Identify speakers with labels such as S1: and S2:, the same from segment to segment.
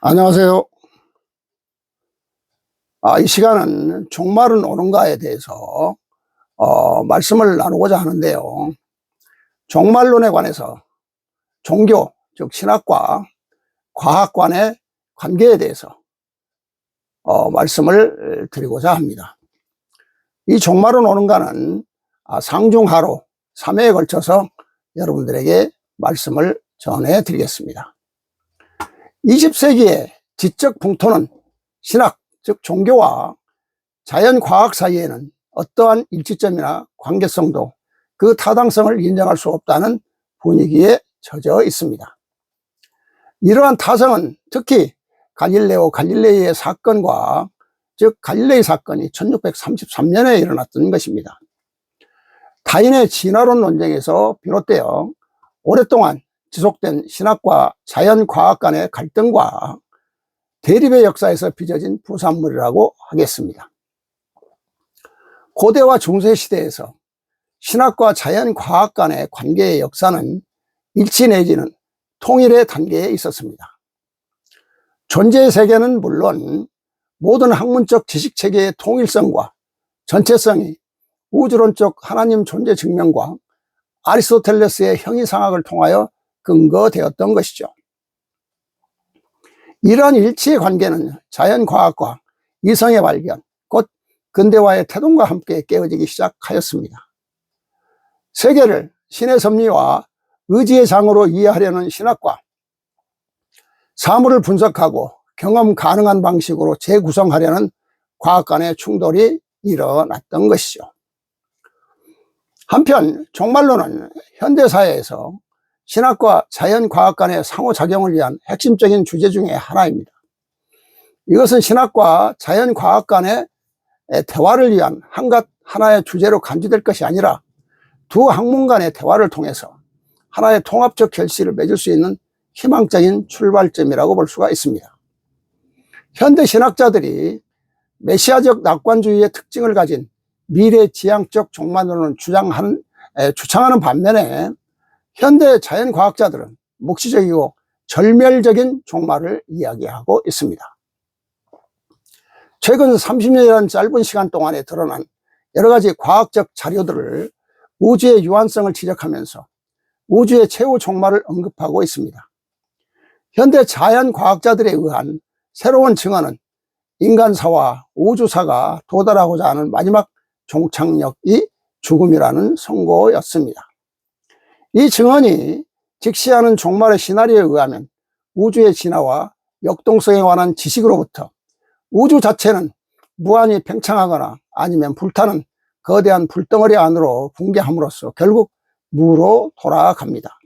S1: 안녕하세요. 이 시간은 종말은 오는가에 대해서 말씀을 나누고자 하는데요. 종말론에 관해서 종교, 즉 신학과 과학 간의 관계에 대해서 말씀을 드리고자 합니다. 이 종말은 오는가는 상중하로 3회에 걸쳐서 여러분들에게 말씀을 전해 드리겠습니다. 20세기의 지적 풍토는 신학, 즉 종교와 자연과학 사이에는 어떠한 일치점이나 관계성도 그 타당성을 인정할 수 없다는 분위기에 젖어 있습니다. 이러한 타성은 특히 갈릴레오 갈릴레이의 사건과, 즉 갈릴레이 사건이 1633년에 일어났던 것입니다. 타인의 진화론 논쟁에서 비롯되어 오랫동안 지속된 신학과 자연과학 간의 갈등과 대립의 역사에서 빚어진 부산물이라고 하겠습니다. 고대와 중세시대에서 신학과 자연과학 간의 관계의 역사는 일치 내지는 통일의 단계에 있었습니다. 존재의 세계는 물론 모든 학문적 지식체계의 통일성과 전체성이 우주론적 하나님 존재 증명과 아리스토텔레스의 형이상학을 통하여 근거되었던 것이죠. 이러한 일치의 관계는 자연과학과 이성의 발견, 곧 근대화의 태동과 함께 깨어지기 시작하였습니다. 세계를 신의 섭리와 의지의 장으로 이해하려는 신학과 사물을 분석하고 경험 가능한 방식으로 재구성하려는 과학 간의 충돌이 일어났던 것이죠. 한편 종말론은 현대사회에서 신학과 자연과학 간의 상호작용을 위한 핵심적인 주제 중에 하나입니다. 이것은 신학과 자연과학 간의 대화를 위한 하나의 주제로 간주될 것이 아니라 두 학문 간의 대화를 통해서 하나의 통합적 결실을 맺을 수 있는 희망적인 출발점이라고 볼 수가 있습니다. 현대 신학자들이 메시아적 낙관주의의 특징을 가진 미래지향적 종말론을 주창하는 반면에 현대 자연과학자들은 묵시적이고 절멸적인 종말을 이야기하고 있습니다. 최근 30년이라는 짧은 시간 동안에 드러난 여러 가지 과학적 자료들을 우주의 유한성을 지적하면서 우주의 최후 종말을 언급하고 있습니다. 현대 자연과학자들에 의한 새로운 증언은 인간사와 우주사가 도달하고자 하는 마지막 종착역이 죽음이라는 선고였습니다. 이 증언이 직시하는 종말의 시나리오에 의하면 우주의 진화와 역동성에 관한 지식으로부터 우주 자체는 무한히 팽창하거나 아니면 불타는 거대한 불덩어리 안으로 붕괴함으로써 결국 무로 돌아갑니다.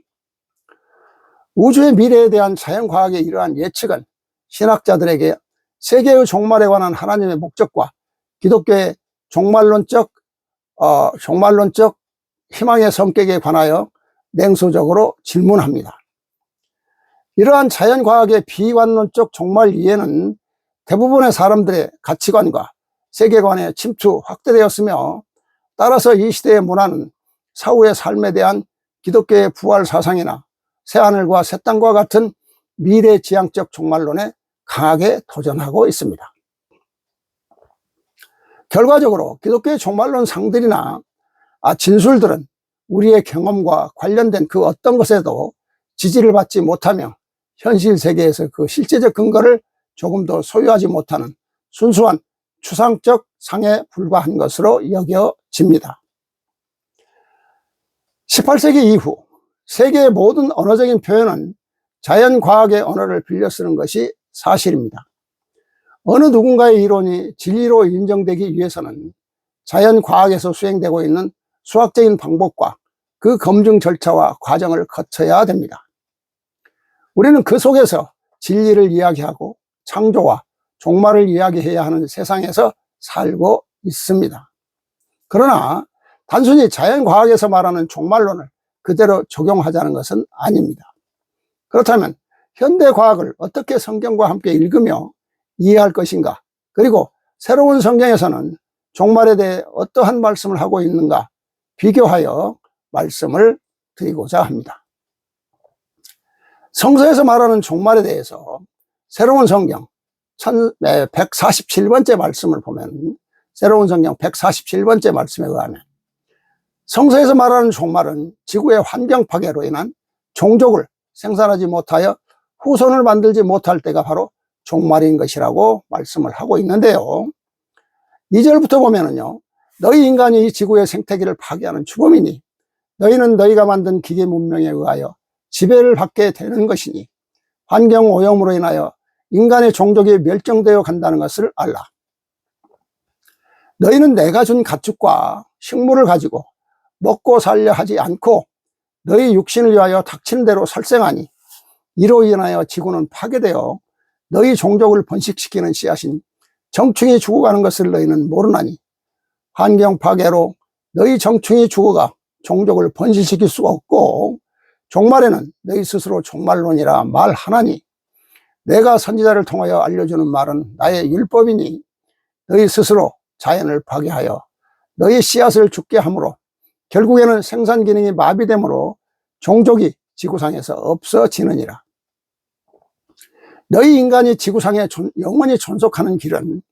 S1: 우주의 미래에 대한 자연과학의 이러한 예측은 신학자들에게 세계의 종말에 관한 하나님의 목적과 기독교의 종말론적 희망의 성격에 관하여 냉소적으로 질문합니다. 이러한 자연과학의 비관론적 종말 이해는 대부분의 사람들의 가치관과 세계관에 침투 확대되었으며, 따라서 이 시대의 문화는 사후의 삶에 대한 기독교의 부활 사상이나 새하늘과 새 땅과 같은 미래지향적 종말론에 강하게 도전하고 있습니다. 결과적으로 기독교의 종말론 상들이나 진술들은 우리의 경험과 관련된 그 어떤 것에도 지지를 받지 못하며 현실 세계에서 그 실제적 근거를 조금 더 소유하지 못하는 순수한 추상적 상에 불과한 것으로 여겨집니다. 18세기 이후 세계의 모든 언어적인 표현은 자연과학의 언어를 빌려 쓰는 것이 사실입니다. 어느 누군가의 이론이 진리로 인정되기 위해서는 자연과학에서 수행되고 있는 수학적인 방법과 그 검증 절차와 과정을 거쳐야 됩니다. 우리는 그 속에서 진리를 이야기하고 창조와 종말을 이야기해야 하는 세상에서 살고 있습니다. 그러나 단순히 자연과학에서 말하는 종말론을 그대로 적용하자는 것은 아닙니다. 그렇다면 현대과학을 어떻게 성경과 함께 읽으며 이해할 것인가, 그리고 새로운 성경에서는 종말에 대해 어떠한 말씀을 하고 있는가 비교하여 말씀을 드리고자 합니다. 성서에서 말하는 종말에 대해서 새로운 성경 147번째 말씀을 보면, 새로운 성경 147번째 말씀에 의하면 성서에서 말하는 종말은 지구의 환경 파괴로 인한 종족을 생산하지 못하여 후손을 만들지 못할 때가 바로 종말인 것이라고 말씀을 하고 있는데요. 2절부터 보면은요, 너희 인간이 이 지구의 생태계를 파괴하는 주범이니 너희는 너희가 만든 기계 문명에 의하여 지배를 받게 되는 것이니 환경 오염으로 인하여 인간의 종족이 멸종되어 간다는 것을 알라. 너희는 내가 준 가축과 식물을 가지고 먹고 살려 하지 않고 너희 육신을 위하여 닥치는 대로 살생하니 이로 인하여 지구는 파괴되어 너희 종족을 번식시키는 씨앗인 정충이 죽어가는 것을 너희는 모르나니 환경 파괴로 너희 정충이 죽어가 종족을 번식시킬 수가 없고 종말에는 너희 스스로 종말론이라 말하나니 내가 선지자를 통하여 알려주는 말은 나의 율법이니 너희 스스로 자연을 파괴하여 너희 씨앗을 죽게 하므로 결국에는 생산 기능이 마비되므로 종족이 지구상에서 없어지느니라. 너희 인간이 지구상에 영원히 존속하는 길은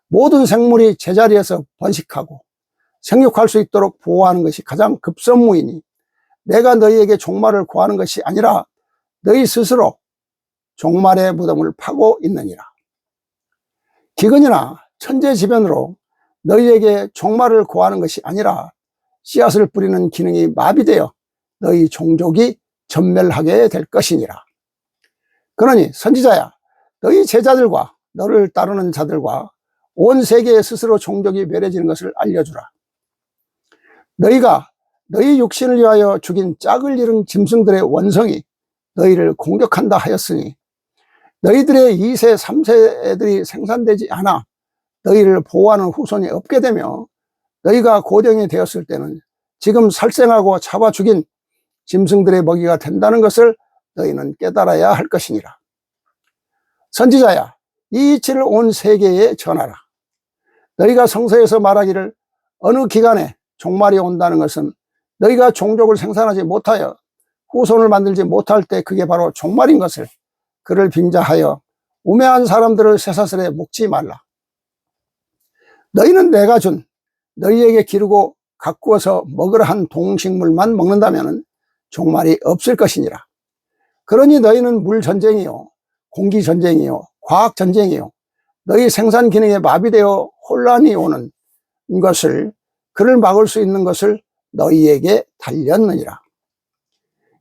S1: 모든 생물이 제자리에서 번식하고 생육할 수 있도록 보호하는 것이 가장 급선무이니 내가 너희에게 종말을 구하는 것이 아니라 너희 스스로 종말의 무덤을 파고 있느니라. 기근이나 천재지변으로 너희에게 종말을 구하는 것이 아니라 씨앗을 뿌리는 기능이 마비되어 너희 종족이 전멸하게 될 것이니라. 그러니 선지자야, 너희 제자들과 너를 따르는 자들과 온 세계에 스스로 종족이 멸해지는 것을 알려주라. 너희가 너희 육신을 위하여 죽인 짝을 잃은 짐승들의 원성이 너희를 공격한다 하였으니 너희들의 2세, 3세 애들이 생산되지 않아 너희를 보호하는 후손이 없게 되며 너희가 고령이 되었을 때는 지금 살생하고 잡아 죽인 짐승들의 먹이가 된다는 것을 너희는 깨달아야 할 것이니라. 선지자야, 이 이치를 온 세계에 전하라. 너희가 성서에서 말하기를 어느 기간에 종말이 온다는 것은 너희가 종족을 생산하지 못하여 후손을 만들지 못할 때 그게 바로 종말인 것을 그를 빙자하여 우매한 사람들을 쇠사슬에 묶지 말라. 너희는 내가 준 너희에게 기르고 가꾸어서 먹으라 한 동식물만 먹는다면 종말이 없을 것이니라. 그러니 너희는 물전쟁이요 공기전쟁이요 과학전쟁이요 너희 생산 기능에 마비되어 혼란이 오는 것을 그를 막을 수 있는 것을 너희에게 달렸느니라.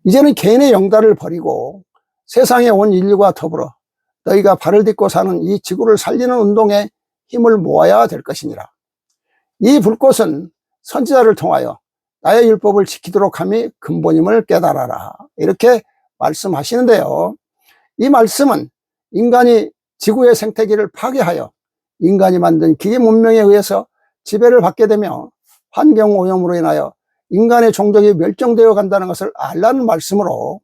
S1: 이제는 개인의 영달을 버리고 세상에 온 인류가 더불어 너희가 발을 딛고 사는 이 지구를 살리는 운동에 힘을 모아야 될 것이니라. 이 불꽃은 선지자를 통하여 나의 율법을 지키도록 함이 근본임을 깨달아라. 이렇게 말씀하시는데요. 이 말씀은 인간이 지구의 생태계를 파괴하여 인간이 만든 기계 문명에 의해서 지배를 받게 되며 환경 오염으로 인하여 인간의 종족이 멸종되어 간다는 것을 알라는 말씀으로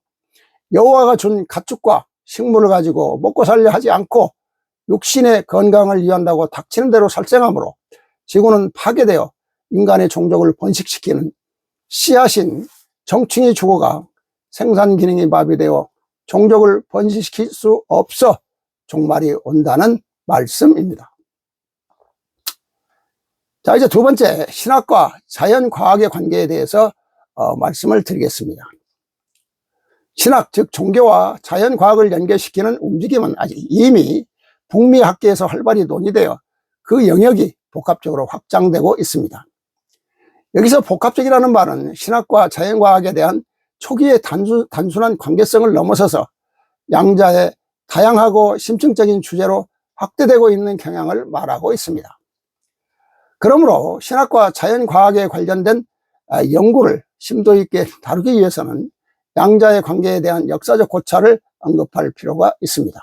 S1: 여호와가 준 가축과 식물을 가지고 먹고 살려 하지 않고 육신의 건강을 위한다고 닥치는 대로 살생하므로 지구는 파괴되어 인간의 종족을 번식시키는 씨앗인 정충이 죽어가 생산 기능이 마비되어 종족을 번식시킬 수 없어 종말이 온다는 말씀입니다. 자, 이제 두 번째, 신학과 자연과학의 관계에 대해서 말씀을 드리겠습니다. 신학, 즉 종교와 자연과학을 연결시키는 움직임은 아직 이미 북미 학계에서 활발히 논의되어 그 영역이 복합적으로 확장되고 있습니다. 여기서 복합적이라는 말은 신학과 자연과학에 대한 초기의 단순한 관계성을 넘어서서 양자의 다양하고 심층적인 주제로 확대되고 있는 경향을 말하고 있습니다. 그러므로 신학과 자연과학에 관련된 연구를 심도 있게 다루기 위해서는 양자의 관계에 대한 역사적 고찰을 언급할 필요가 있습니다.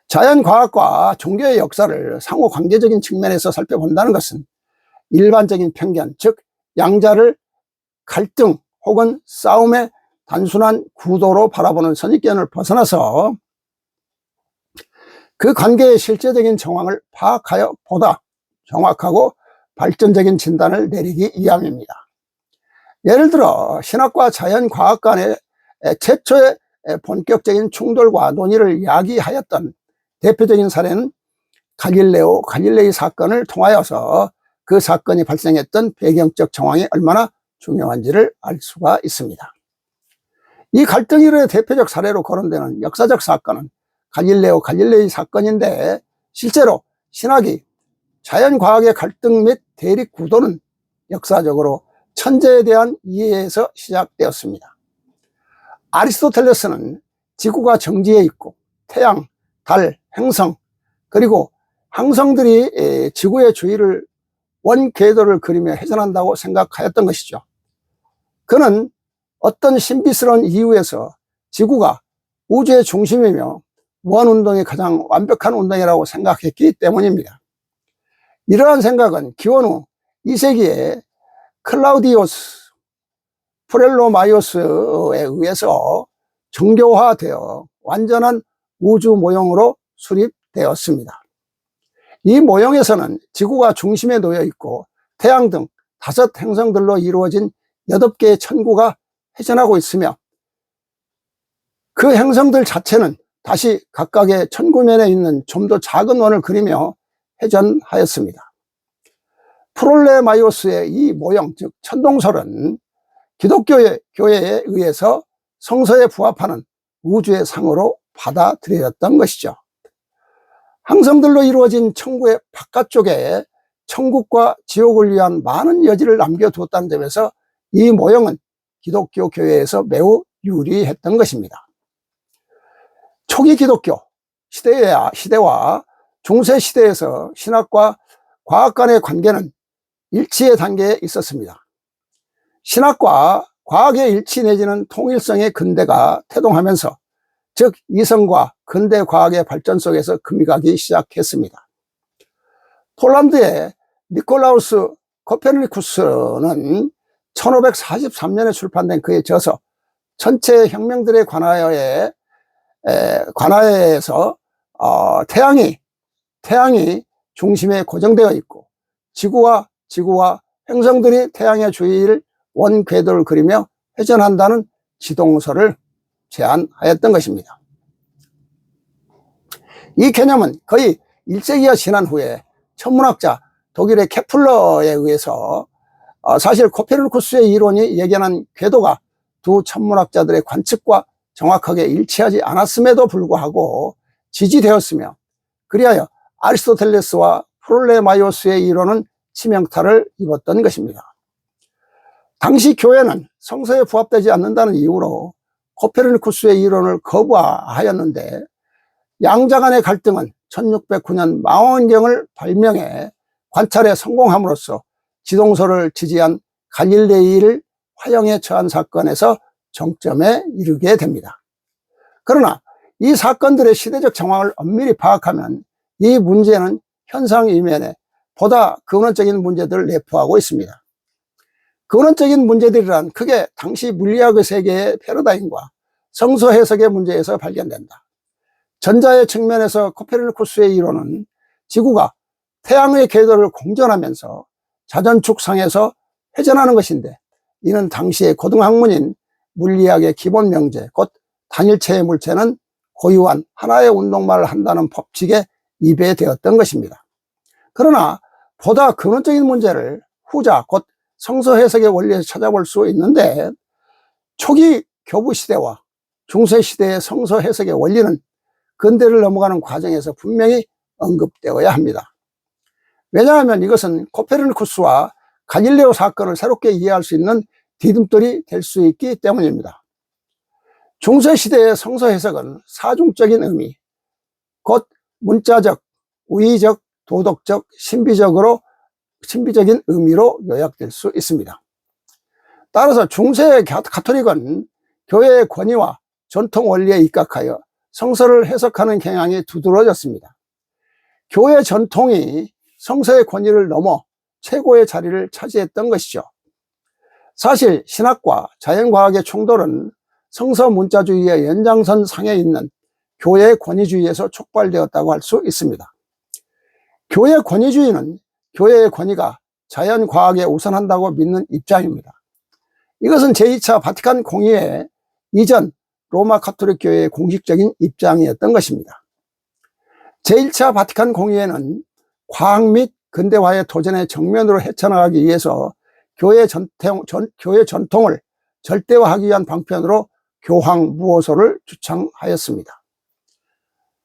S1: 자연과학과 종교의 역사를 상호관계적인 측면에서 살펴본다는 것은 일반적인 편견, 즉 양자를 갈등 혹은 싸움의 단순한 구도로 바라보는 선입견을 벗어나서 그 관계의 실제적인 정황을 파악하여 보다 정확하고 발전적인 진단을 내리기 위함입니다. 예를 들어 신학과 자연과학 간의 최초의 본격적인 충돌과 논의를 야기하였던 대표적인 사례는 갈릴레이 사건을 통하여서 그 사건이 발생했던 배경적 정황이 얼마나 중요한지를 알 수가 있습니다. 이 갈등일의 대표적 사례로 거론되는 역사적 사건은 갈릴레이 사건인데, 실제로 신학이 자연과학의 갈등 및 대립 구도는 역사적으로 천재에 대한 이해에서 시작되었습니다. 아리스토텔레스는 지구가 정지에 있고 태양, 달, 행성, 그리고 항성들이 지구의 주위를 원 궤도를 그리며 회전한다고 생각하였던 것이죠. 그는 어떤 신비스러운 이유에서 지구가 우주의 중심이며 원 운동이 가장 완벽한 운동이라고 생각했기 때문입니다. 이러한 생각은 기원 후 2세기에 클라우디우스 프렐로마이오스에 의해서 정교화되어 완전한 우주 모형으로 수립되었습니다. 이 모형에서는 지구가 중심에 놓여 있고 태양 등 5 행성들로 이루어진 8개의 천구가 회전하고 있으며, 그 행성들 자체는 다시 각각의 천구면에 있는 좀 더 작은 원을 그리며 회전하였습니다. 프롤레마이오스의 이 모형, 즉 천동설은 기독교의 교회에 의해서 성서에 부합하는 우주의 상으로 받아들여졌던 것이죠. 항성들로 이루어진 천구의 바깥쪽에 천국과 지옥을 위한 많은 여지를 남겨두었다는 점에서 이 모형은 기독교 교회에서 매우 유리했던 것입니다. 초기 기독교 시대와 중세 시대에서 신학과 과학 간의 관계는 일치의 단계에 있었습니다. 신학과 과학의 일치 내지는 통일성의 근대가 태동하면서, 즉 이성과 근대 과학의 발전 속에서 금이 가기 시작했습니다. 폴란드의 니콜라우스 코페르니쿠스는 1543년에 출판된 그의 저서 전체 혁명들에 관하여에서 태양이 중심에 고정되어 있고 지구와 행성들이 태양의 주위를 원 궤도를 그리며 회전한다는 지동설을 제안하였던 것입니다. 이 개념은 거의 1세기가 지난 후에 천문학자 독일의 케플러에 의해서 사실 코페르니쿠스의 이론이 예견한 궤도가 두 천문학자들의 관측과 정확하게 일치하지 않았음에도 불구하고 지지되었으며, 그리하여 아리스토텔레스와 프롤레마이오스의 이론은 치명타를 입었던 것입니다. 당시 교회는 성서에 부합되지 않는다는 이유로 코페르니쿠스의 이론을 거부하였는데, 양자 간의 갈등은 1609년 망원경을 발명해 관찰에 성공함으로써 지동설을 지지한 갈릴레이를 화형에 처한 사건에서 정점에 이르게 됩니다. 그러나 이 사건들의 시대적 정황을 엄밀히 파악하면 이 문제는 현상 이면에 보다 근원적인 문제들을 내포하고 있습니다. 근원적인 문제들이란 크게 당시 물리학의 세계의 패러다임과 성서 해석의 문제에서 발견된다. 전자의 측면에서 코페르니쿠스의 이론은 지구가 태양의 궤도를 공전하면서 자전축상에서 회전하는 것인데, 이는 당시의 고등학문인 물리학의 기본 명제, 곧 단일체의 물체는 고유한 하나의 운동만을 한다는 법칙에 입에되었던 것입니다. 그러나 보다 근원적인 문제를 후자, 곧 성서 해석의 원리에서 찾아볼 수 있는데, 초기 교부 시대와 중세 시대의 성서 해석의 원리는 근대를 넘어가는 과정에서 분명히 언급되어야 합니다. 왜냐하면 이것은 코페르니쿠스와 갈릴레오 사건을 새롭게 이해할 수 있는 디딤돌이 될 수 있기 때문입니다. 중세 시대의 성서 해석은 사중적인 의미, 곧 문자적, 우의적, 도덕적, 신비적인 의미로 요약될 수 있습니다. 따라서 중세 가톨릭은 교회의 권위와 전통 원리에 입각하여 성서를 해석하는 경향이 두드러졌습니다. 교회 전통이 성서의 권위를 넘어 최고의 자리를 차지했던 것이죠. 사실 신학과 자연과학의 충돌은 성서 문자주의의 연장선 상에 있는 교회의 권위주의에서 촉발되었다고 할 수 있습니다. 교회 권위주의는 교회의 권위가 자연과학에 우선한다고 믿는 입장입니다. 이것은 제2차 바티칸 공의회 이전 로마 가톨릭 교회의 공식적인 입장이었던 것입니다. 제1차 바티칸 공의회는 과학 및 근대화의 도전에 정면으로 헤쳐나가기 위해서 교회 전통을 절대화하기 위한 방편으로 교황무호소를 주창하였습니다.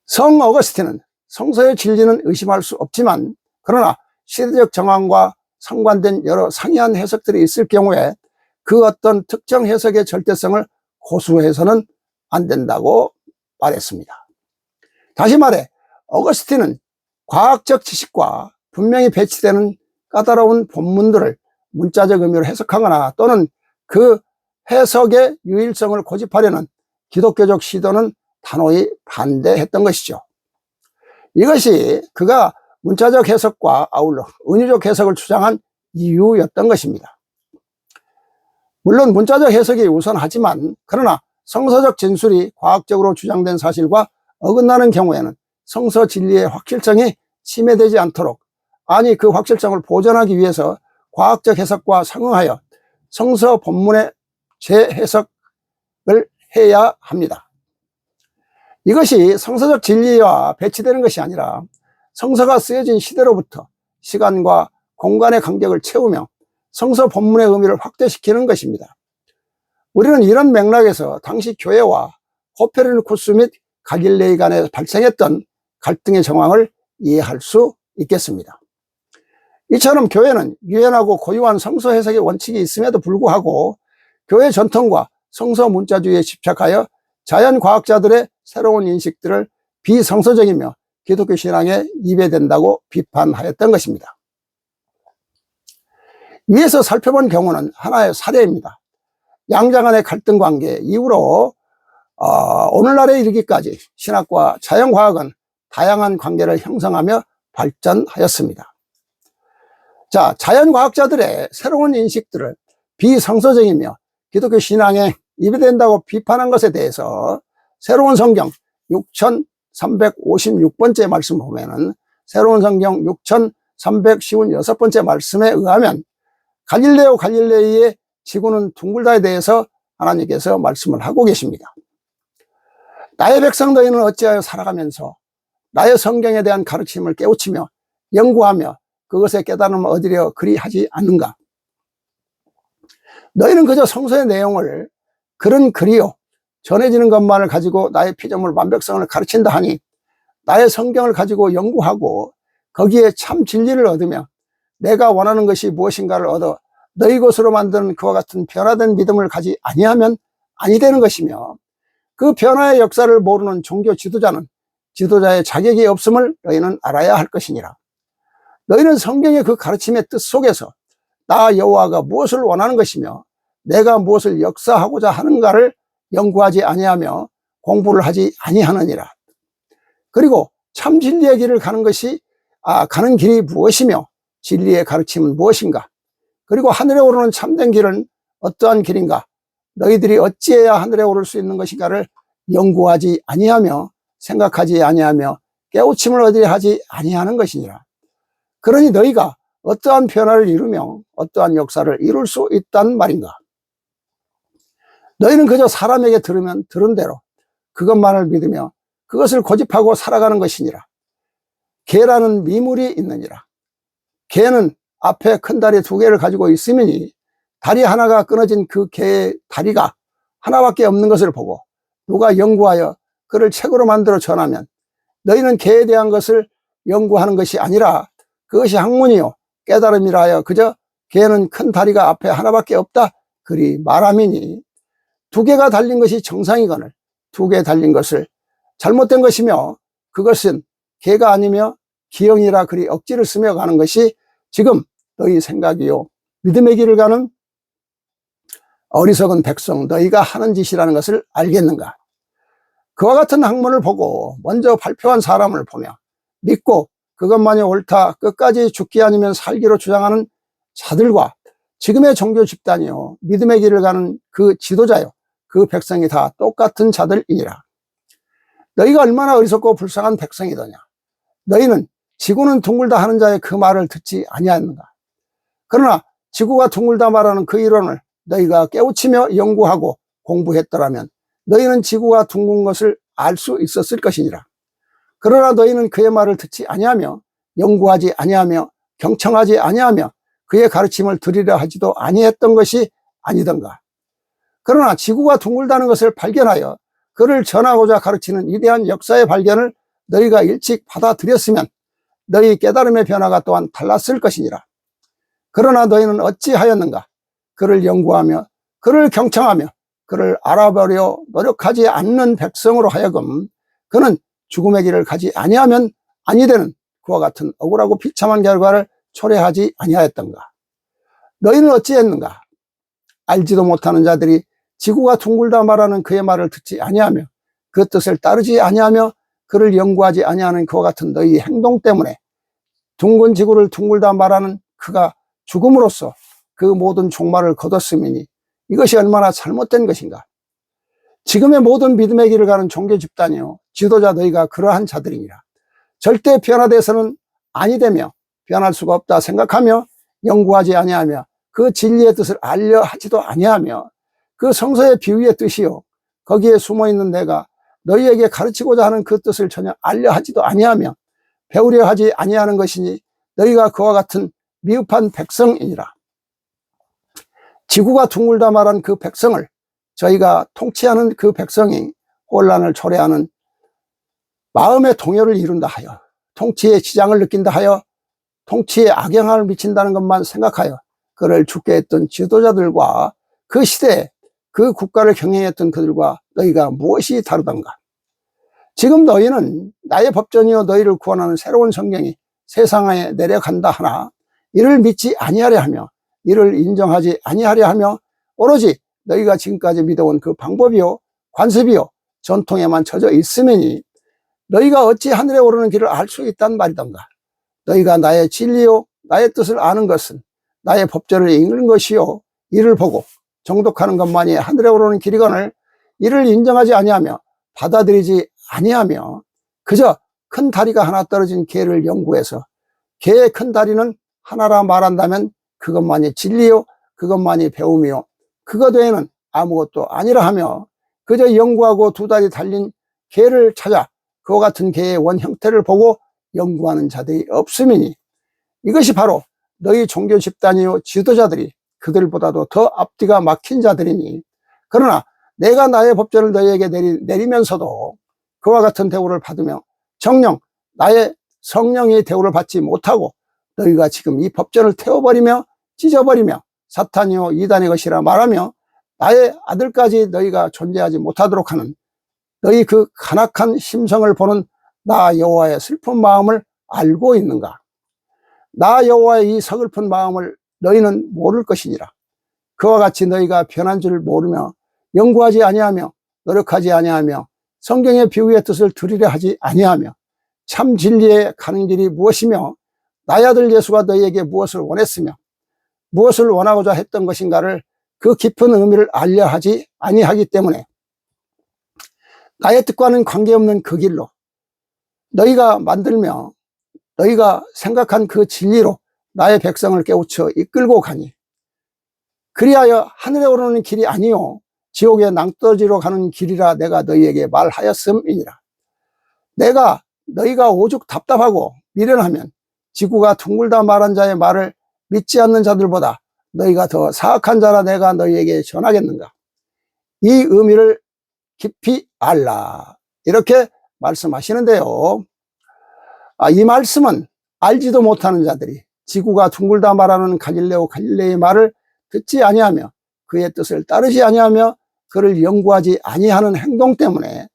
S1: 성 어거스틴은 성서의 진리는 의심할 수 없지만, 그러나 시대적 정황과 상관된 여러 상이한 해석들이 있을 경우에 그 어떤 특정 해석의 절대성을 고수해서는 안 된다고 말했습니다. 다시 말해 어거스틴은 과학적 지식과 분명히 배치되는 까다로운 본문들을 문자적 의미로 해석하거나 또는 그 해석의 유일성을 고집하려는 기독교적 시도는 단호히 반대했던 것이죠. 이것이 그가 문자적 해석과 아울러 은유적 해석을 주장한 이유였던 것입니다. 물론 문자적 해석이 우선하지만, 그러나 성서적 진술이 과학적으로 주장된 사실과 어긋나는 경우에는 성서 진리의 확실성이 침해되지 않도록, 아니 그 확실성을 보존하기 위해서 과학적 해석과 상응하여 성서 본문의 재해석을 해야 합니다. 이것이 성서적 진리와 배치되는 것이 아니라 성서가 쓰여진 시대로부터 시간과 공간의 간격을 채우며 성서 본문의 의미를 확대시키는 것입니다. 우리는 이런 맥락에서 당시 교회와 코페르니쿠스 및 갈릴레이 간에 발생했던 갈등의 정황을 이해할 수 있겠습니다. 이처럼 교회는 유연하고 고유한 성서 해석의 원칙이 있음에도 불구하고 교회 전통과 성서 문자주의에 집착하여 자연과학자들의 새로운 인식들을 비성서적이며 기독교 신앙에 위배된다고 비판하였던 것입니다. 위에서 살펴본 경우는 하나의 사례입니다. 양자 간의 갈등 관계 이후로 오늘날에 이르기까지 신학과 자연과학은 다양한 관계를 형성하며 발전하였습니다. 자, 자연과학자들의 새로운 인식들을 비성서적이며 기독교 신앙에 위배된다고 비판한 것에 대해서 새로운 성경 6356번째 말씀 보면은, 새로운 성경 6356번째 말씀에 의하면 갈릴레오 갈릴레이의 지구는 둥글다에 대해서 하나님께서 말씀을 하고 계십니다. 나의 백성 너희는 어찌하여 살아가면서 나의 성경에 대한 가르침을 깨우치며 연구하며 그것의 깨달음을 얻으려 그리하지 않는가? 너희는 그저 성서의 내용을 그런 글이요 전해지는 것만을 가지고 나의 피조물 완벽성을 가르친다 하니, 나의 성경을 가지고 연구하고 거기에 참 진리를 얻으며 내가 원하는 것이 무엇인가를 얻어 너희 것으로 만드는 그와 같은 변화된 믿음을 가지 아니하면 아니 되는 것이며, 그 변화의 역사를 모르는 종교 지도자는 지도자의 자격이 없음을 너희는 알아야 할 것이니라. 너희는 성경의 그 가르침의 뜻 속에서 나 여호와가 무엇을 원하는 것이며 내가 무엇을 역사하고자 하는가를 연구하지 아니하며 공부를 하지 아니하느니라. 그리고 참 진리의 길을 가는 길이 무엇이며 진리의 가르침은 무엇인가? 그리고 하늘에 오르는 참된 길은 어떠한 길인가? 너희들이 어찌해야 하늘에 오를 수 있는 것인가를 연구하지 아니하며 생각하지 아니하며 깨우침을 얻으려 하지 아니하는 것이니라. 그러니 너희가 어떠한 변화를 이루며 어떠한 역사를 이룰 수 있단 말인가? 너희는 그저 사람에게 들으면 들은 대로 그것만을 믿으며 그것을 고집하고 살아가는 것이니라. 개라는 미물이 있느니라. 개는 앞에 큰 다리 2개를 가지고 있으니 다리 하나가 끊어진 그 개의 다리가 하나밖에 없는 것을 보고 누가 연구하여 그를 책으로 만들어 전하면, 너희는 개에 대한 것을 연구하는 것이 아니라 그것이 학문이요 깨달음이라 하여 그저 개는 큰 다리가 앞에 하나밖에 없다 그리 말함이니, 2개가 달린 것이 정상이거늘 2개 달린 것을 잘못된 것이며 그것은 개가 아니며 기형이라 그리 억지를 쓰며 가는 것이 지금 너희 생각이요 믿음의 길을 가는 어리석은 백성 너희가 하는 짓이라는 것을 알겠는가? 그와 같은 학문을 보고 먼저 발표한 사람을 보며 믿고 그것만이 옳다 끝까지 죽기 아니면 살기로 주장하는 자들과 지금의 종교 집단이요 믿음의 길을 가는 그 지도자요 그 백성이 다 똑같은 자들이니라. 너희가 얼마나 어리석고 불쌍한 백성이더냐. 너희는 지구는 둥글다 하는 자의 그 말을 듣지 아니하는가? 그러나 지구가 둥글다 말하는 그 이론을 너희가 깨우치며 연구하고 공부했더라면 너희는 지구가 둥근 것을 알 수 있었을 것이니라. 그러나 너희는 그의 말을 듣지 아니하며 연구하지 아니하며 경청하지 아니하며 그의 가르침을 들으려 하지도 아니했던 것이 아니던가. 그러나 지구가 둥글다는 것을 발견하여 그를 전하고자 가르치는 위대한 역사의 발견을 너희가 일찍 받아들였으면 너희 깨달음의 변화가 또한 달랐을 것이니라. 그러나 너희는 어찌하였는가? 그를 연구하며 그를 경청하며 그를 알아보려 노력하지 않는 백성으로 하여금 그는 죽음의 길을 가지 아니하면 아니 되는 그와 같은 억울하고 비참한 결과를 초래하지 아니하였던가. 너희는 어찌했는가? 알지도 못하는 자들이 지구가 둥글다 말하는 그의 말을 듣지 아니하며 그 뜻을 따르지 아니하며 그를 연구하지 아니하는 그와 같은 너희 행동 때문에 둥근 지구를 둥글다 말하는 그가 죽음으로써 그 모든 종말을 거뒀음이니 이것이 얼마나 잘못된 것인가. 지금의 모든 믿음의 길을 가는 종교 집단이요 지도자 너희가 그러한 자들이니라. 절대 변화돼서는 아니 되며 변할 수가 없다 생각하며 연구하지 아니하며 그 진리의 뜻을 알려 하지도 아니하며 그 성서의 비유의 뜻이요 거기에 숨어있는 내가 너희에게 가르치고자 하는 그 뜻을 전혀 알려 하지도 아니하며 배우려 하지 아니하는 것이니 너희가 그와 같은 미흡한 백성이니라. 지구가 둥글다 말한 그 백성을 저희가 통치하는 그 백성이 혼란을 초래하는 마음의 동요를 이룬다 하여 통치의 지장을 느낀다 하여 통치에 악영향을 미친다는 것만 생각하여 그를 죽게 했던 지도자들과 그 시대에 그 국가를 경영했던 그들과 너희가 무엇이 다르던가. 지금 너희는 나의 법전이요 너희를 구원하는 새로운 성경이 세상에 내려간다 하나 이를 믿지 아니하려 하며 이를 인정하지 아니하려 하며 오로지 너희가 지금까지 믿어온 그 방법이요 관습이요 전통에만 젖어 있으니 너희가 어찌 하늘에 오르는 길을 알 수 있단 말이던가. 너희가 나의 진리요 나의 뜻을 아는 것은 나의 법전을 읽는 것이요 이를 보고 정독하는 것만이 하늘에 오르는 길이거늘 이를 인정하지 아니하며 받아들이지 아니하며 그저 큰 다리가 하나 떨어진 개를 연구해서 개의 큰 다리는 하나라 말한다면 그것만이 진리요 그것만이 배움이요 그것 외에는 아무것도 아니라 하며 그저 연구하고 두 다리 달린 개를 찾아 그와 같은 개의 원 형태를 보고 연구하는 자들이 없음이니 이것이 바로 너희 종교 집단이요 지도자들이 그들보다도 더 앞뒤가 막힌 자들이니 그러나 내가 나의 법전을 너희에게 내리면서도 그와 같은 대우를 받으며 정녕 나의 성령의 대우를 받지 못하고 너희가 지금 이 법전을 태워버리며 찢어버리며 사탄이요 이단의 것이라 말하며 나의 아들까지 너희가 존재하지 못하도록 하는 너희 그 간악한 심성을 보는 나 여호와의 슬픈 마음을 알고 있는가. 나 여호와의 이 서글픈 마음을 너희는 모를 것이니라. 그와 같이 너희가 변한 줄 모르며 연구하지 아니하며 노력하지 아니하며 성경의 비유의 뜻을 들으려 하지 아니하며 참 진리에 가는 길이 무엇이며 나의 아들 예수가 너희에게 무엇을 원했으며 무엇을 원하고자 했던 것인가를 그 깊은 의미를 알려 하지 아니하기 때문에 나의 뜻과는 관계없는 그 길로 너희가 만들며 너희가 생각한 그 진리로 나의 백성을 깨우쳐 이끌고 가니 그리하여 하늘에 오르는 길이 아니요 지옥의 낭떠지로 가는 길이라 내가 너희에게 말하였음이니라. 내가 너희가 오죽 답답하고 미련하면 지구가 둥글다 말한 자의 말을 믿지 않는 자들보다 너희가 더 사악한 자라 내가 너희에게 전하겠는가. 이 의미를 깊이 알라 이렇게 말씀하시는데요. 이 말씀은 알지도 못하는 자들이 지구가 둥글다 말하는 갈릴레의 말을 듣지 아니하며 그의 뜻을 따르지 아니하며 그를 연구하지 아니하는 행동 때문에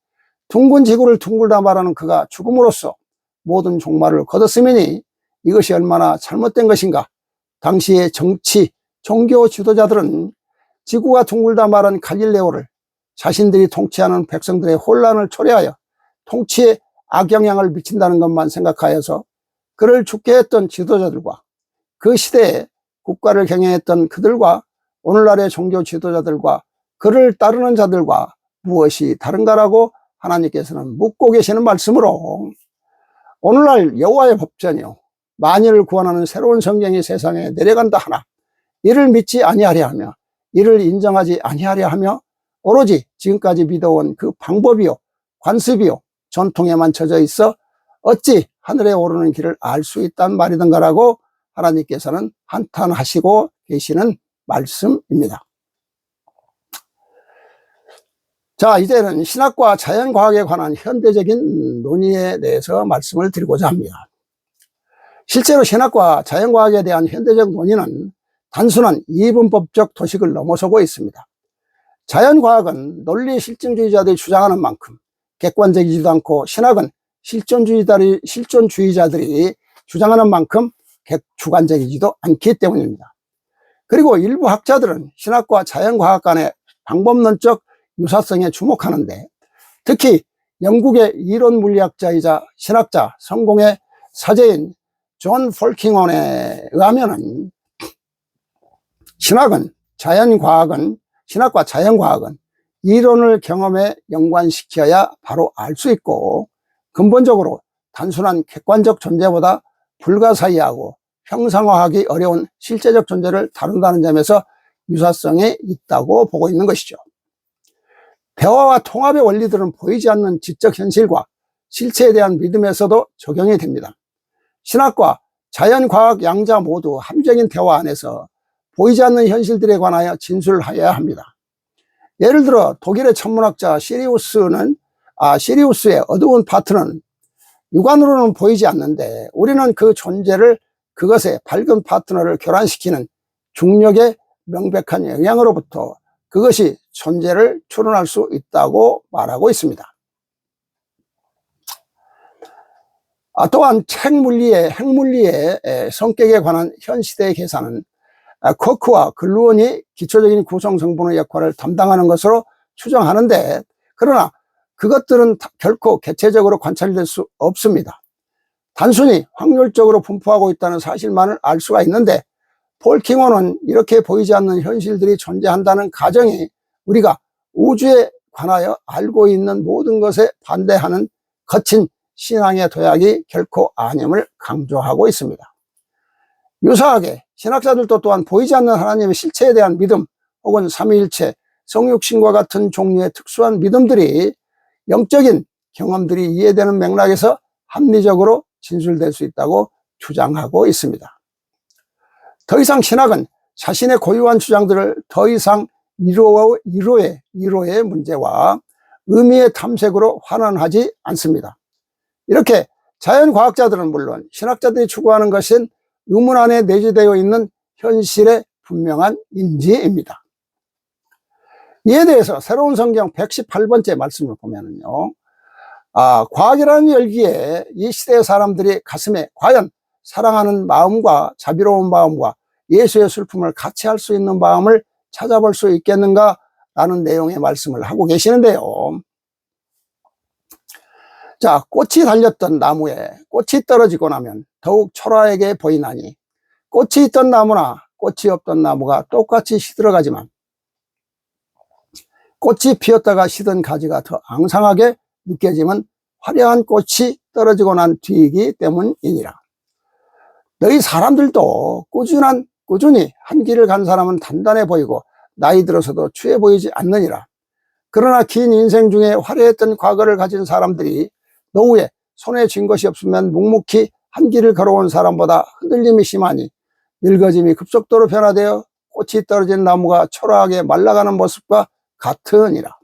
S1: 둥근 지구를 둥글다 말하는 그가 죽음으로써 모든 종말을 거뒀음이니 이것이 얼마나 잘못된 것인가. 당시의 정치, 종교 지도자들은 지구가 둥글다 말한 갈릴레오를 자신들이 통치하는 백성들의 혼란을 초래하여 통치에 악영향을 미친다는 것만 생각하여서 그를 죽게 했던 지도자들과 그 시대에 국가를 경영했던 그들과 오늘날의 종교 지도자들과 그를 따르는 자들과 무엇이 다른가라고 하나님께서는 묻고 계시는 말씀으로 오늘날 여호와의 법전이요 만일을 구원하는 새로운 성경이 세상에 내려간다 하나 이를 믿지 아니하려 하며 이를 인정하지 아니하려 하며 오로지 지금까지 믿어온 그 방법이요, 관습이요, 전통에만 젖어 있어 어찌 하늘에 오르는 길을 알 수 있단 말이던가라고 하나님께서는 한탄하시고 계시는 말씀입니다. 자, 이제는 신학과 자연과학에 관한 현대적인 논의에 대해서 말씀을 드리고자 합니다. 실제로 신학과 자연과학에 대한 현대적 논의는 단순한 이분법적 도식을 넘어서고 있습니다. 자연과학은 논리 실증주의자들이 주장하는 만큼 객관적이지도 않고, 신학은 실존주의자들이 주장하는 만큼 주관적이지도 않기 때문입니다. 그리고 일부 학자들은 신학과 자연과학 간의 방법론적 유사성에 주목하는데, 특히 영국의 이론물리학자이자 신학자, 성공의 사제인 존 폴킹원에 의하면은 신학과 자연과학은 이론을 경험에 연관시켜야 바로 알 수 있고, 근본적으로 단순한 객관적 존재보다 불가사의하고 형상화하기 어려운 실제적 존재를 다룬다는 점에서 유사성이 있다고 보고 있는 것이죠. 대화와 통합의 원리들은 보이지 않는 지적 현실과 실체에 대한 믿음에서도 적용이 됩니다. 신학과 자연과학 양자 모두 함정인 대화 안에서 보이지 않는 현실들에 관하여 진술하여야 합니다. 예를 들어 독일의 천문학자 시리우스의 어두운 파트는 육안으로는 보이지 않는데, 우리는 그 존재를 그것의 밝은 파트너를 교란시키는 중력의 명백한 영향으로부터 그것이 존재를 추론할 수 있다고 말하고 있습니다. 또한 핵물리의 성격에 관한 현 시대의 계산은 쿼크와 글루온이 기초적인 구성 성분의 역할을 담당하는 것으로 추정하는데, 그러나 그것들은 결코 개체적으로 관찰될 수 없습니다. 단순히 확률적으로 분포하고 있다는 사실만을 알 수가 있는데, 폴킹원은 이렇게 보이지 않는 현실들이 존재한다는 가정이 우리가 우주에 관하여 알고 있는 모든 것에 반대하는 거친 신앙의 도약이 결코 아님을 강조하고 있습니다. 유사하게 신학자들도 또한 보이지 않는 하나님의 실체에 대한 믿음, 혹은 삼위일체, 성육신과 같은 종류의 특수한 믿음들이 영적인 경험들이 이해되는 맥락에서 합리적으로 진술될 수 있다고 주장하고 있습니다. 더 이상 신학은 자신의 고유한 주장들을 더 이상 이로의 문제와 의미의 탐색으로 환원하지 않습니다. 이렇게 자연과학자들은 물론 신학자들이 추구하는 것은 의문 안에 내재되어 있는 현실의 분명한 인지입니다. 이에 대해서 새로운 성경 118번째 말씀을 보면은요, 과학이라는 열기에 이 시대의 사람들이 가슴에 과연 사랑하는 마음과 자비로운 마음과 예수의 슬픔을 같이 할 수 있는 마음을 찾아볼 수 있겠는가 라는 내용의 말씀을 하고 계시는데요. 자, 꽃이 달렸던 나무에 꽃이 떨어지고 나면 더욱 초라하게 보이나니, 꽃이 있던 나무나 꽃이 없던 나무가 똑같이 시들어가지만 꽃이 피었다가 시든 가지가 더 앙상하게 느껴지면 화려한 꽃이 떨어지고 난 뒤이기 때문이니라. 너희 사람들도 꾸준히 한 길을 간 사람은 단단해 보이고 나이 들어서도 추해 보이지 않느니라. 그러나 긴 인생 중에 화려했던 과거를 가진 사람들이 노후에 손에 쥔 것이 없으면 묵묵히 한 길을 걸어온 사람보다 흔들림이 심하니, 늙어짐이 급속도로 변화되어 꽃이 떨어진 나무가 초라하게 말라가는 모습과 같으니라.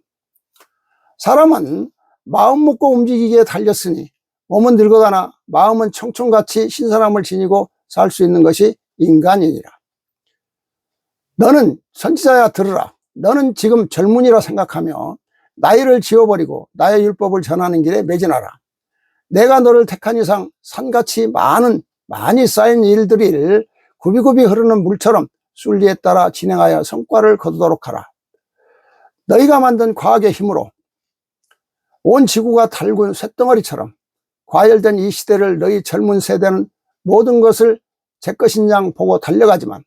S1: 사람은 마음 먹고 움직이기에 달렸으니 몸은 늙어가나 마음은 청춘같이 신선함을 지니고 살 수 있는 것이 인간이니라. 너는 선지자야 들으라. 너는 지금 젊은이라 생각하며 나이를 지워버리고 나의 율법을 전하는 길에 매진하라. 내가 너를 택한 이상 산같이 많이 쌓인 일들을 굽이굽이 흐르는 물처럼 순리에 따라 진행하여 성과를 거두도록 하라. 너희가 만든 과학의 힘으로 온 지구가 달군 쇳덩어리처럼 과열된 이 시대를 너희 젊은 세대는 모든 것을 제 것인 양 보고 달려가지만,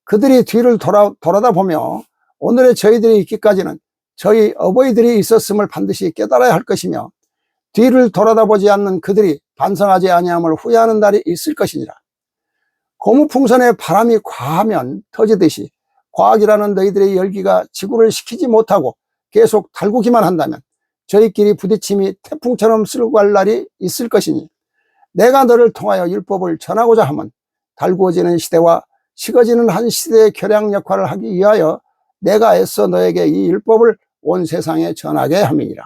S1: 그들이 뒤를 돌아다 보며 오늘의 저희들이 있기까지는 저희 어버이들이 있었음을 반드시 깨달아야 할 것이며, 뒤를 돌아다보지 않는 그들이 반성하지 아니함을 후회하는 날이 있을 것이니라. 고무풍선에 바람이 과하면 터지듯이 과학이라는 너희들의 열기가 지구를 식히지 못하고 계속 달구기만 한다면 저희끼리 부딪힘이 태풍처럼 쓸고 갈 날이 있을 것이니 내가 너를 통하여 율법을 전하고자 하면 달구어지는 시대와 식어지는 한 시대의 교량 역할을 하기 위하여 내가 애써 너에게 이 율법을 온 세상에 전하게 함이니라.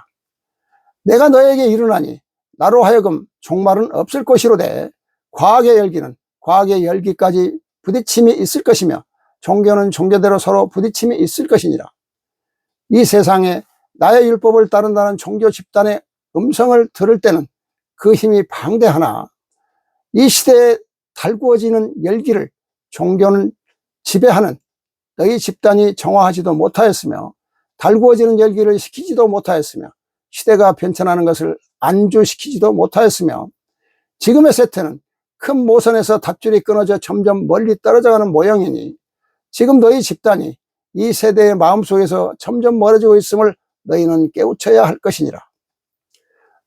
S1: 내가 너에게 이르나니 나로 하여금 종말은 없을 것이로되 과학의 열기는 과학의 열기까지 부딪힘이 있을 것이며 종교는 종교대로 서로 부딪힘이 있을 것이니라. 이 세상에 나의 율법을 따른다는 종교 집단의 음성을 들을 때는 그 힘이 방대하나 이 시대에 달구어지는 열기를 종교는 지배하는 너희 집단이 정화하지도 못하였으며 달구어지는 열기를 식히지도 못하였으며 시대가 변천하는 것을 안주시키지도 못하였으며 지금의 세태는 큰 모선에서 닷줄이 끊어져 점점 멀리 떨어져가는 모형이니 지금 너희 집단이 이 세대의 마음속에서 점점 멀어지고 있음을 너희는 깨우쳐야 할 것이니라.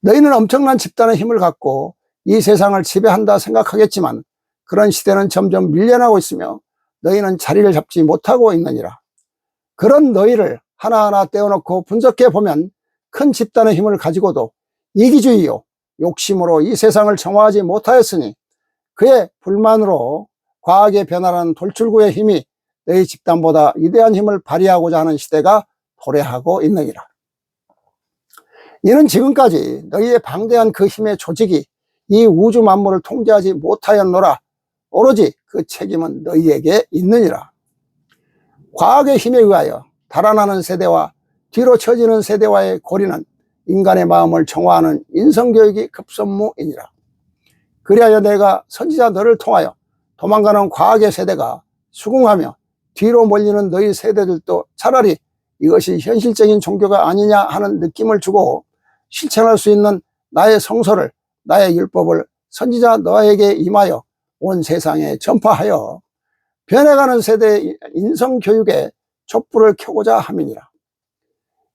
S1: 너희는 엄청난 집단의 힘을 갖고 이 세상을 지배한다 생각하겠지만 그런 시대는 점점 밀려나고 있으며 너희는 자리를 잡지 못하고 있느니라. 그런 너희를 하나하나 떼어놓고 분석해 보면 큰 집단의 힘을 가지고도 이기주의요 욕심으로 이 세상을 정화하지 못하였으니 그의 불만으로 과학의 변화라는 돌출구의 힘이 너희 집단보다 위대한 힘을 발휘하고자 하는 시대가 도래하고 있느니라. 이는 지금까지 너희의 방대한 그 힘의 조직이 이 우주 만물을 통제하지 못하였노라. 오로지 그 책임은 너희에게 있느니라. 과학의 힘에 의하여 달아나는 세대와 뒤로 처지는 세대와의 고리는 인간의 마음을 정화하는 인성교육이 급선무이니라. 그리하여 내가 선지자 너를 통하여 도망가는 과학의 세대가 수긍하며 뒤로 몰리는 너희 세대들도 차라리 이것이 현실적인 종교가 아니냐 하는 느낌을 주고 실천할 수 있는 나의 성서를, 나의 율법을 선지자 너에게 임하여 온 세상에 전파하여 변해가는 세대의 인성교육에 촛불을 켜고자 함이니라.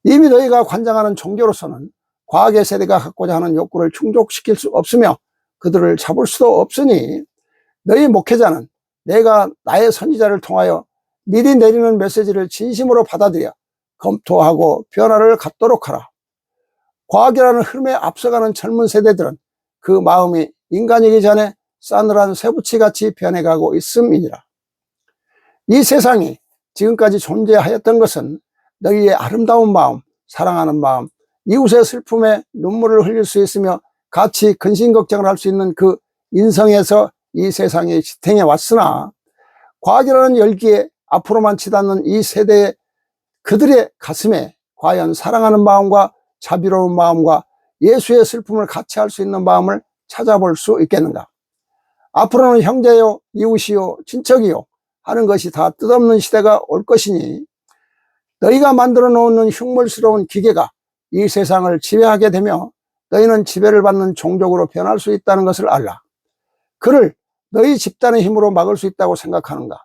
S1: 이미 너희가 관장하는 종교로서는 과학의 세대가 갖고자 하는 욕구를 충족시킬 수 없으며 그들을 잡을 수도 없으니 너희 목회자는 내가 나의 선지자를 통하여 미리 내리는 메시지를 진심으로 받아들여 검토하고 변화를 갖도록 하라. 과학이라는 흐름에 앞서가는 젊은 세대들은 그 마음이 인간이기 전에 싸늘한 쇠붙이같이 변해가고 있음이니라. 이 세상이 지금까지 존재하였던 것은 너희의 아름다운 마음, 사랑하는 마음, 이웃의 슬픔에 눈물을 흘릴 수 있으며 같이 근심걱정을 할 수 있는 그 인성에서 이 세상에 지탱해 왔으나 과학이라는 열기에 앞으로만 치닫는 이 세대의 그들의 가슴에 과연 사랑하는 마음과 자비로운 마음과 예수의 슬픔을 같이 할 수 있는 마음을 찾아볼 수 있겠는가? 앞으로는 형제요, 이웃이요, 친척이요 하는 것이 다 뜻없는 시대가 올 것이니 너희가 만들어 놓는 흉물스러운 기계가 이 세상을 지배하게 되며 너희는 지배를 받는 종족으로 변할 수 있다는 것을 알라. 그를 너희 집단의 힘으로 막을 수 있다고 생각하는가?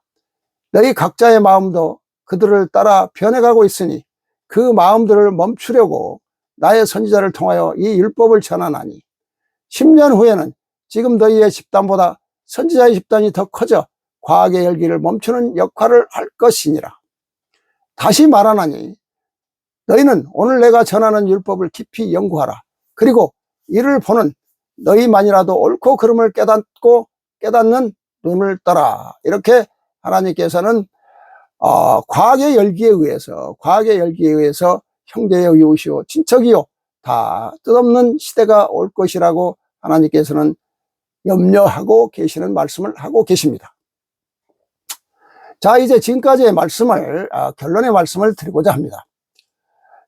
S1: 너희 각자의 마음도 그들을 따라 변해가고 있으니 그 마음들을 멈추려고 나의 선지자를 통하여 이 율법을 전하나니 10년 후에는 지금 너희의 집단보다 선지자의 집단이 더 커져 과학의 열기를 멈추는 역할을 할 것이니라. 다시 말하나니 너희는 오늘 내가 전하는 율법을 깊이 연구하라. 그리고 이를 보는 너희만이라도 옳고 그름을 깨닫는 눈을 떠라. 이렇게 하나님께서는 과학의 열기에 의해서 형제요, 이웃이요, 친척이요 다 뜻없는 시대가 올 것이라고 하나님께서는 염려하고 계시는 말씀을 하고 계십니다. 자, 이제 지금까지의 말씀을 결론의 말씀을 드리고자 합니다.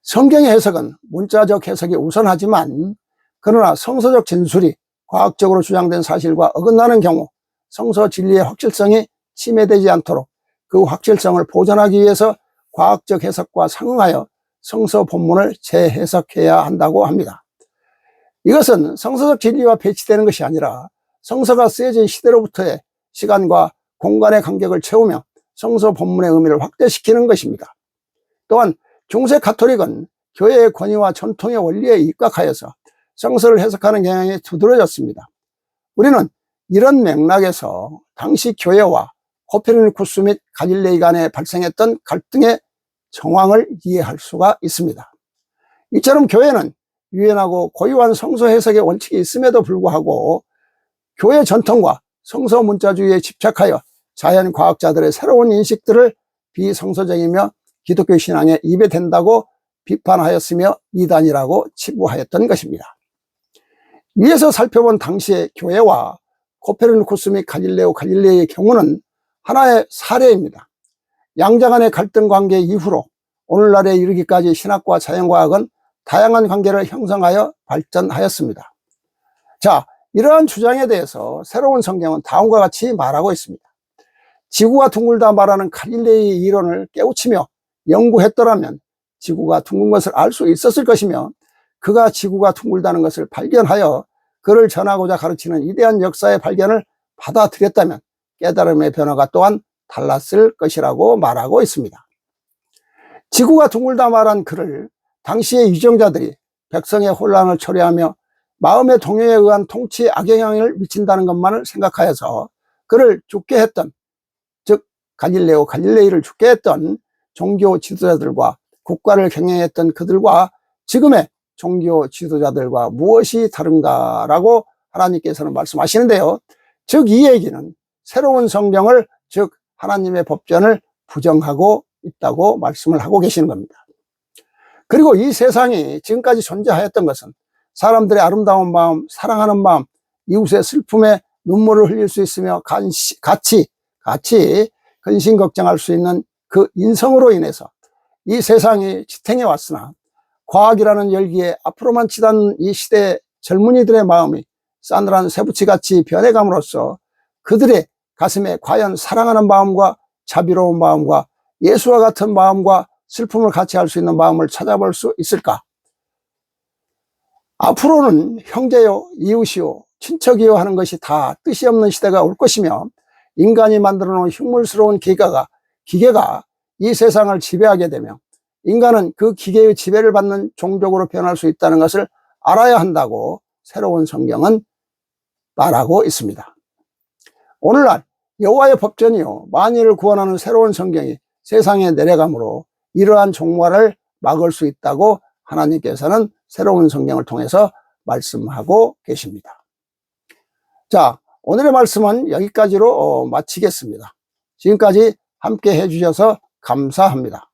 S1: 성경의 해석은 문자적 해석이 우선하지만 그러나 성서적 진술이 과학적으로 주장된 사실과 어긋나는 경우 성서 진리의 확실성이 침해되지 않도록 그 확실성을 보존하기 위해서 과학적 해석과 상응하여 성서 본문을 재해석해야 한다고 합니다. 이것은 성서적 진리와 배치되는 것이 아니라 성서가 쓰여진 시대로부터의 시간과 공간의 간격을 채우며 성서 본문의 의미를 확대시키는 것입니다. 또한 중세 가톨릭은 교회의 권위와 전통의 원리에 입각하여서 성서를 해석하는 경향이 두드러졌습니다. 우리는 이런 맥락에서 당시 교회와 코페르니쿠스 및 갈릴레이 간에 발생했던 갈등의 정황을 이해할 수가 있습니다. 이처럼 교회는 유연하고 고유한 성서 해석의 원칙이 있음에도 불구하고 교회 전통과 성서 문자주의에 집착하여 자연과학자들의 새로운 인식들을 비성서적이며 기독교 신앙에 입에 댄다고 비판하였으며 이단이라고 치부하였던 것입니다. 위에서 살펴본 당시의 교회와 코페르니쿠스 및 갈릴레오 갈릴레이의 경우는 하나의 사례입니다. 양자 간의 갈등 관계 이후로 오늘날에 이르기까지 신학과 자연과학은 다양한 관계를 형성하여 발전하였습니다. 자, 이러한 주장에 대해서 새로운 성경은 다음과 같이 말하고 있습니다. 지구가 둥글다 말하는 갈릴레이의 이론을 깨우치며 연구했더라면 지구가 둥근 것을 알 수 있었을 것이며, 그가 지구가 둥글다는 것을 발견하여 그를 전하고자 가르치는 위대한 역사의 발견을 받아들였다면 깨달음의 변화가 또한 달랐을 것이라고 말하고 있습니다. 지구가 둥글다 말한 그를 당시의 유정자들이 백성의 혼란을 초래하며 마음의 동요에 의한 통치에 악영향을 미친다는 것만을 생각하여서 그를 죽게 했던, 즉 갈릴레오 갈릴레이를 죽게 했던 종교 지도자들과 국가를 경영했던 그들과 지금의 종교 지도자들과 무엇이 다른가라고 하나님께서는 말씀하시는데요. 즉 이 얘기는 새로운 성경을, 즉 하나님의 법전을 부정하고 있다고 말씀을 하고 계시는 겁니다. 그리고 이 세상이 지금까지 존재하였던 것은 사람들의 아름다운 마음, 사랑하는 마음, 이웃의 슬픔에 눈물을 흘릴 수 있으며 같이 근심 걱정할 수 있는 그 인성으로 인해서 이 세상이 지탱해 왔으나, 과학이라는 열기에 앞으로만 치닫는 이 시대의 젊은이들의 마음이 싸늘한 쇠붙이같이 변해감으로써 그들의 가슴에 과연 사랑하는 마음과 자비로운 마음과 예수와 같은 마음과 슬픔을 같이 할 수 있는 마음을 찾아볼 수 있을까? 앞으로는 형제요, 이웃이요, 친척이요 하는 것이 다 뜻이 없는 시대가 올 것이며, 인간이 만들어 놓은 흉물스러운 기계가 이 세상을 지배하게 되며 인간은 그 기계의 지배를 받는 종족으로 변할 수 있다는 것을 알아야 한다고 새로운 성경은 말하고 있습니다. 오늘날 여호와의 법전이요 만일을 구원하는 새로운 성경이 세상에 내려가므로 이러한 종말을 막을 수 있다고 하나님께서는 새로운 성경을 통해서 말씀하고 계십니다. 자, 오늘의 말씀은 여기까지로 마치겠습니다. 지금까지 함께 해주셔서 감사합니다.